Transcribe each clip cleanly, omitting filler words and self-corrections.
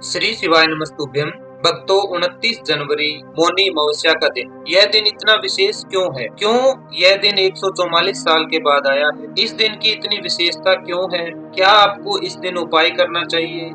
श्री शिवाय नमस्तुभ्यम। भक्तों, 29 जनवरी मौनी अमावस्या का दिन। यह दिन इतना विशेष क्यों है? क्यों यह दिन 144 साल के बाद आया है? इस दिन की इतनी विशेषता क्यों है? क्या आपको इस दिन उपाय करना चाहिए?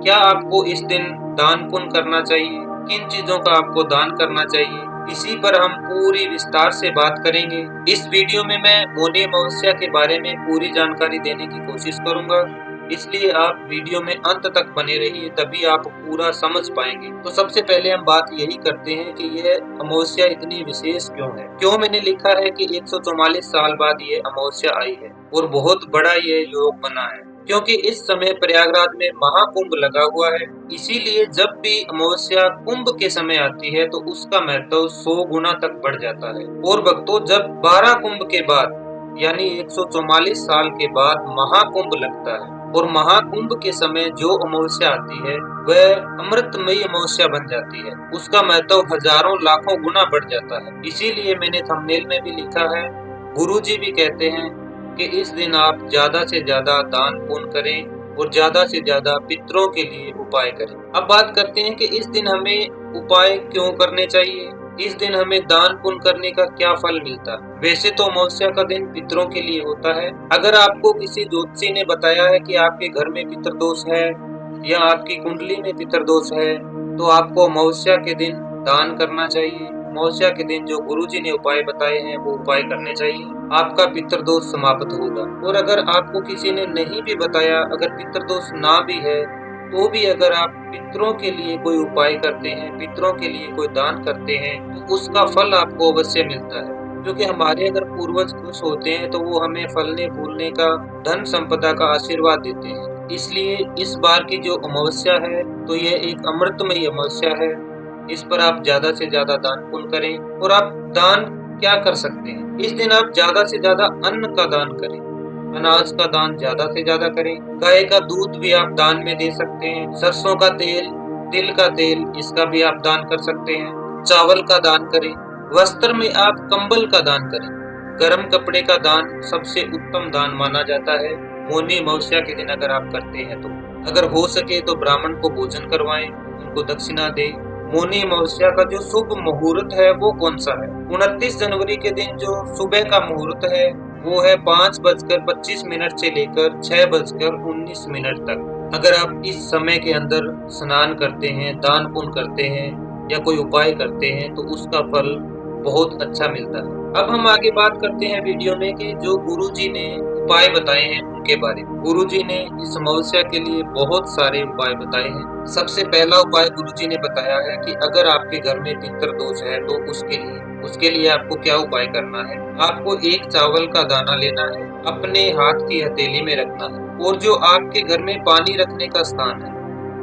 क्या आपको इस दिन दान पुण्य करना चाहिए? किन चीजों का आपको दान करना चाहिए? इसी पर हम पूरी विस्तार से बात करेंगे। इस वीडियो में मैं मौनी अमावस्या के बारे में पूरी जानकारी देने की कोशिश करूंगा, इसलिए आप वीडियो में अंत तक बने रहिए, तभी आप पूरा समझ पाएंगे। तो सबसे पहले हम बात यही करते हैं कि यह अमावस्या इतनी विशेष क्यों है। क्यों मैंने लिखा है कि 144 साल बाद ये अमावस्या आई है और बहुत बड़ा ये योग बना है, क्योंकि इस समय प्रयागराज में महाकुंभ लगा हुआ है। इसीलिए जब भी अमावस्या कुंभ के समय आती है तो उसका महत्व 100 गुना तक बढ़ जाता है। और भक्तों, जब 12 कुंभ के बाद यानी 144 साल के बाद महाकुंभ लगता है और महाकुंभ के समय जो अमावस्या आती है वह अमृतमयी अमावस्या बन जाती है। उसका महत्व हजारों लाखों गुना बढ़ जाता है। इसीलिए मैंने थंबनेल में भी लिखा है, गुरुजी भी कहते हैं कि इस दिन आप ज्यादा से ज्यादा दान पुण्य करें और ज्यादा से ज्यादा पितरों के लिए उपाय करें। अब बात करते हैं कि इस दिन हमें उपाय क्यों करने चाहिए, इस दिन हमें दान पुण्य करने का क्या फल मिलता है। वैसे तो अमावस्या का दिन पितरों के लिए होता है। अगर आपको किसी ज्योतिषी ने बताया है कि आपके घर में पितरदोष है या आपकी कुंडली में पितरदोष है, तो आपको अमावस्या के दिन दान करना चाहिए। अमावस्या के दिन जो गुरुजी ने उपाय बताए हैं वो उपाय करने चाहिए, आपका पितरदोष समाप्त होगा। और अगर आपको किसी ने नहीं भी बताया, अगर पितरदोष ना भी है तो भी अगर आप पितरों के लिए कोई उपाय करते हैं, पितरों के लिए कोई दान करते हैं, तो उसका फल आपको अवश्य मिलता है। क्योंकि हमारे अगर पूर्वज खुश होते हैं तो वो हमें फलने फूलने का, धन संपदा का आशीर्वाद देते हैं। इसलिए इस बार की जो अमावस्या है तो यह एक अमृतमयी अमावस्या है। इस पर आप ज्यादा से ज्यादा दान पुण्य करें। और आप दान क्या कर सकते हैं? इस दिन आप ज्यादा से ज्यादा अन्न का दान करें, अनाज का दान ज्यादा से ज्यादा करें। गाय का दूध भी आप दान में दे सकते हैं। सरसों का तेल, तिल का तेल, इसका भी आप दान कर सकते हैं। चावल का दान करें। वस्त्र में आप कंबल का दान करें। गर्म कपड़े का दान सबसे उत्तम दान माना जाता है मौनी अमावस्या के दिन अगर आप करते हैं तो। अगर हो सके तो ब्राह्मण को भोजन करवाएं, उनको दक्षिणा दें। मौनी अमावस्या का जो शुभ मुहूर्त है वो कौन सा है? 29 जनवरी के दिन जो सुबह का मुहूर्त है वो है 5:25 से लेकर 6:19 तक। अगर आप इस समय के अंदर स्नान करते हैं, दान पुण्य करते हैं या कोई उपाय करते हैं तो उसका फल बहुत अच्छा मिलता है। अब हम आगे बात करते हैं वीडियो में कि जो गुरुजी ने उपाय बताए हैं उनके बारे में। गुरुजी ने इस अमावस्या के लिए बहुत सारे उपाय बताए हैं। सबसे पहला उपाय गुरुजी ने बताया है कि अगर आपके घर में पितर दोष है तो उसके लिए आपको क्या उपाय करना है। आपको एक चावल का दाना लेना है, अपने हाथ की हथेली में रखना है, और जो आपके घर में पानी रखने का स्थान है,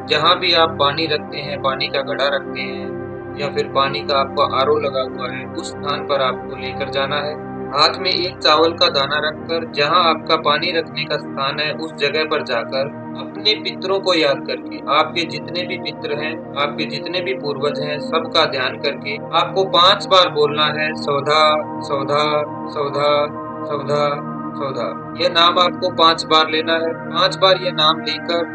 जहाँ भी आप पानी रखते हैं, पानी का घड़ा रखते हैं या फिर पानी का आपका आरओ लगा हुआ है, उस स्थान पर आपको लेकर जाना है। हाथ में एक चावल का दाना रखकर जहाँ आपका पानी रखने का स्थान है उस जगह पर जाकर अपने पितरों को याद करके, आपके जितने भी पितर हैं, आपके जितने भी पूर्वज हैं, सबका ध्यान करके आपको 5 बार बोलना है, सौधा सौधा सौधा सौधा सौधा। यह नाम आपको 5 बार लेना है। 5 बार यह नाम लेकर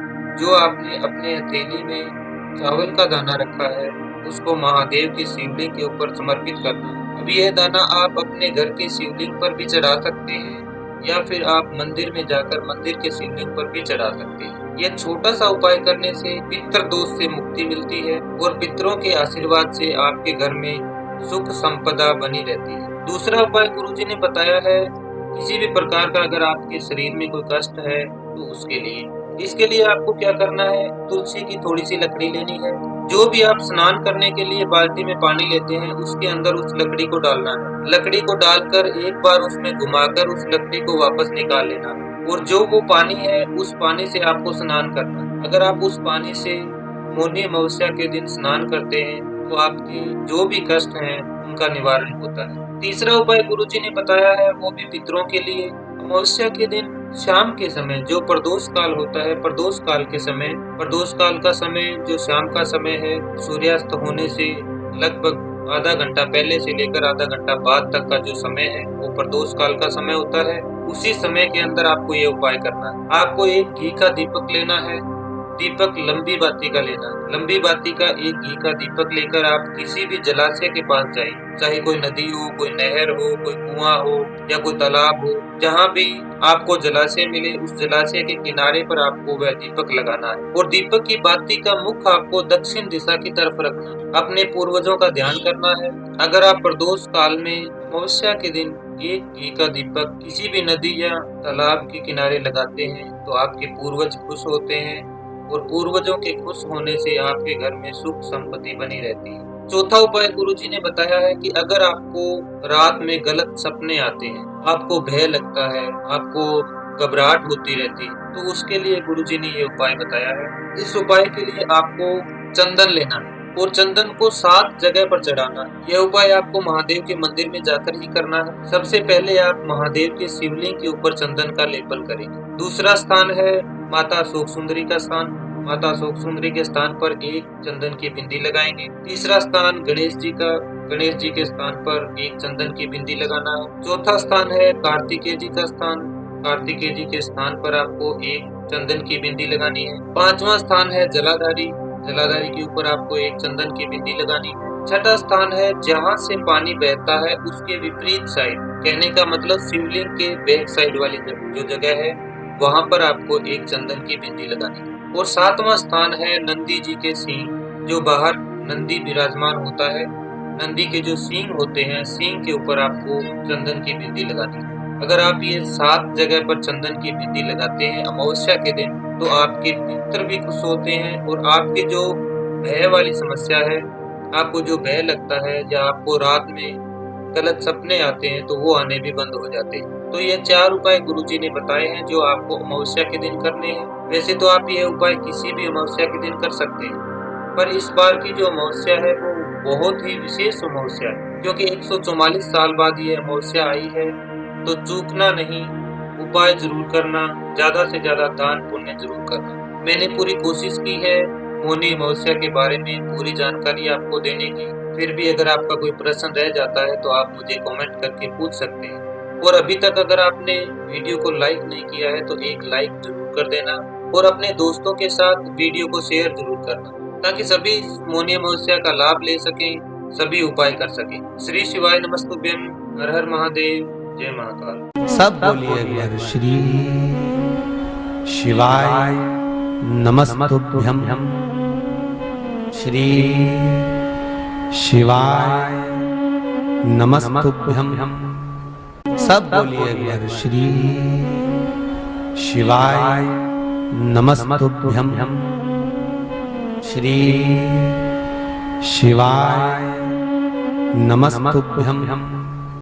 जो आपने अपने हथेली में चावल का दाना रखा है उसको महादेव की शिवलिंग के ऊपर समर्पित करना है। अब यह दाना आप अपने घर के शिवलिंग पर भी चढ़ा सकते हैं या फिर आप मंदिर में जाकर मंदिर के शिवलिंग पर भी चढ़ा सकते हैं। यह छोटा सा उपाय करने से पितर दोष से मुक्ति मिलती है और पितरों के आशीर्वाद से आपके घर में सुख संपदा बनी रहती है। दूसरा उपाय गुरुजी ने बताया है, किसी भी प्रकार का अगर आपके शरीर में कोई कष्ट है तो इसके लिए आपको क्या करना है, तुलसी की थोड़ी सी लकड़ी लेनी है। जो भी आप स्नान करने के लिए बाल्टी में पानी लेते हैं उसके अंदर उस लकड़ी को डालना है। लकड़ी को डालकर एक बार उसमें घुमाकर उस लकड़ी को वापस निकाल लेना है और जो वो पानी है उस पानी से आपको स्नान करना है। अगर आप उस पानी से मौनी अमावस्या के दिन स्नान करते हैं तो आपके जो भी कष्ट हैं उनका निवारण होता है। तीसरा उपाय गुरुजी ने बताया है वो भी पितरों के लिए। अमावस्या के दिन शाम के समय जो प्रदोष काल होता है, प्रदोष काल का समय जो शाम का समय है, सूर्यास्त होने से लगभग आधा घंटा पहले से लेकर आधा घंटा बाद तक का जो समय है वो प्रदोष काल का समय होता है। उसी समय के अंदर आपको ये उपाय करना है। आपको एक घी का दीपक लेना है। दीपक लंबी बाती का लेना। लंबी बाती का एक घी का दीपक लेकर आप किसी भी जलाशय के पास जाइए, चाहे कोई नदी हो, कोई नहर हो, कोई कुआं हो या कोई तालाब हो, जहाँ भी आपको जलाशय मिले उस जलाशय के किनारे पर आपको वह दीपक लगाना है और दीपक की बाती का मुख आपको दक्षिण दिशा की तरफ रखना है। अपने पूर्वजों का ध्यान करना है। अगर आप प्रदोष काल में अमावस्या के दिन एक घी का दीपक किसी भी नदी या तालाब के किनारे लगाते हैं तो आपके पूर्वज खुश होते हैं और पूर्वजों के खुश होने से आपके घर में सुख संपत्ति बनी रहती है। चौथा उपाय गुरुजी ने बताया है कि अगर आपको रात में गलत सपने आते हैं, आपको भय लगता है, आपको घबराहट होती रहती है, तो उसके लिए गुरुजी ने ये उपाय बताया है। इस उपाय के लिए आपको चंदन लेना है और चंदन को 7 जगह पर चढ़ाना है। यह उपाय आपको महादेव के मंदिर में जाकर ही करना है। सबसे पहले आप महादेव के शिवलिंग के ऊपर चंदन का लेपन करेंगे। दूसरा स्थान है माता अशोक सुंदरी का स्थान। माता अशोक सुंदरी के स्थान पर एक चंदन की बिंदी लगाएंगे। तीसरा स्थान गणेश जी का, गणेश जी के स्थान पर एक चंदन की बिंदी लगाना है। चौथा स्थान है कार्तिकेय जी का स्थान। कार्तिकेय जी के स्थान पर आपको एक चंदन की बिंदी लगानी है। पांचवा स्थान है जलाधारी। जलाधारी के ऊपर आपको एक चंदन की बिंदी लगानी है। छठा स्थान है जहाँ से पानी बहता है उसके विपरीत साइड, कहने का मतलब शिवलिंग के बैक साइड वाली जो जगह है वहाँ पर आपको एक चंदन की बिंदी लगानी है। और सातवां स्थान है नंदी जी के सींग, जो बाहर नंदी विराजमान होता है, नंदी के जो सींग होते हैं, सींग के ऊपर आपको चंदन की बिंदी लगानी है। अगर आप ये 7 जगह पर चंदन की बिंदी लगाते हैं अमावस्या के दिन तो आपके पितर भी खुश होते हैं और आपकी जो भय वाली समस्या है, आपको जो भय लगता है या आपको रात में गलत सपने आते हैं तो वो आने भी बंद हो जाते हैं। तो ये 4 उपाय गुरुजी ने बताए हैं जो आपको अमावस्या के दिन करने हैं। वैसे तो आप ये उपाय किसी भी अमावस्या के दिन कर सकते हैं, पर इस बार की जो अमावस्या है वो बहुत ही विशेष अमावस्या है, क्योंकि 144 साल बाद ये अमावस्या आई है। तो चूकना नहीं, उपाय जरूर करना, ज्यादा से ज्यादा दान पुण्य जरूर करना। मैंने पूरी कोशिश की है मौनी अमावस्या के बारे में पूरी जानकारी आपको देने की। फिर भी अगर आपका कोई प्रश्न रह जाता है तो आप मुझे कमेंट करके पूछ सकते हैं। और अभी तक अगर आपने वीडियो को लाइक नहीं किया है तो एक लाइक जरूर कर देना और अपने दोस्तों के साथ वीडियो को शेयर जरूर करना, ताकि सभी मौनी अमावस्या का लाभ ले सकें, सभी उपाय कर सकें। श्री शिवाय नमस्तुभ्यं। हर हर महादेव। जय महाकाल। सब बोलिए श्री शिवाय नमस्तुभ्यं। श्री शिवाय नमस्तुभ्यं। सब बोलिए श्री शिवाय नमस्तुभ्यं। श्री शिवाय नमस्तुभ्यं।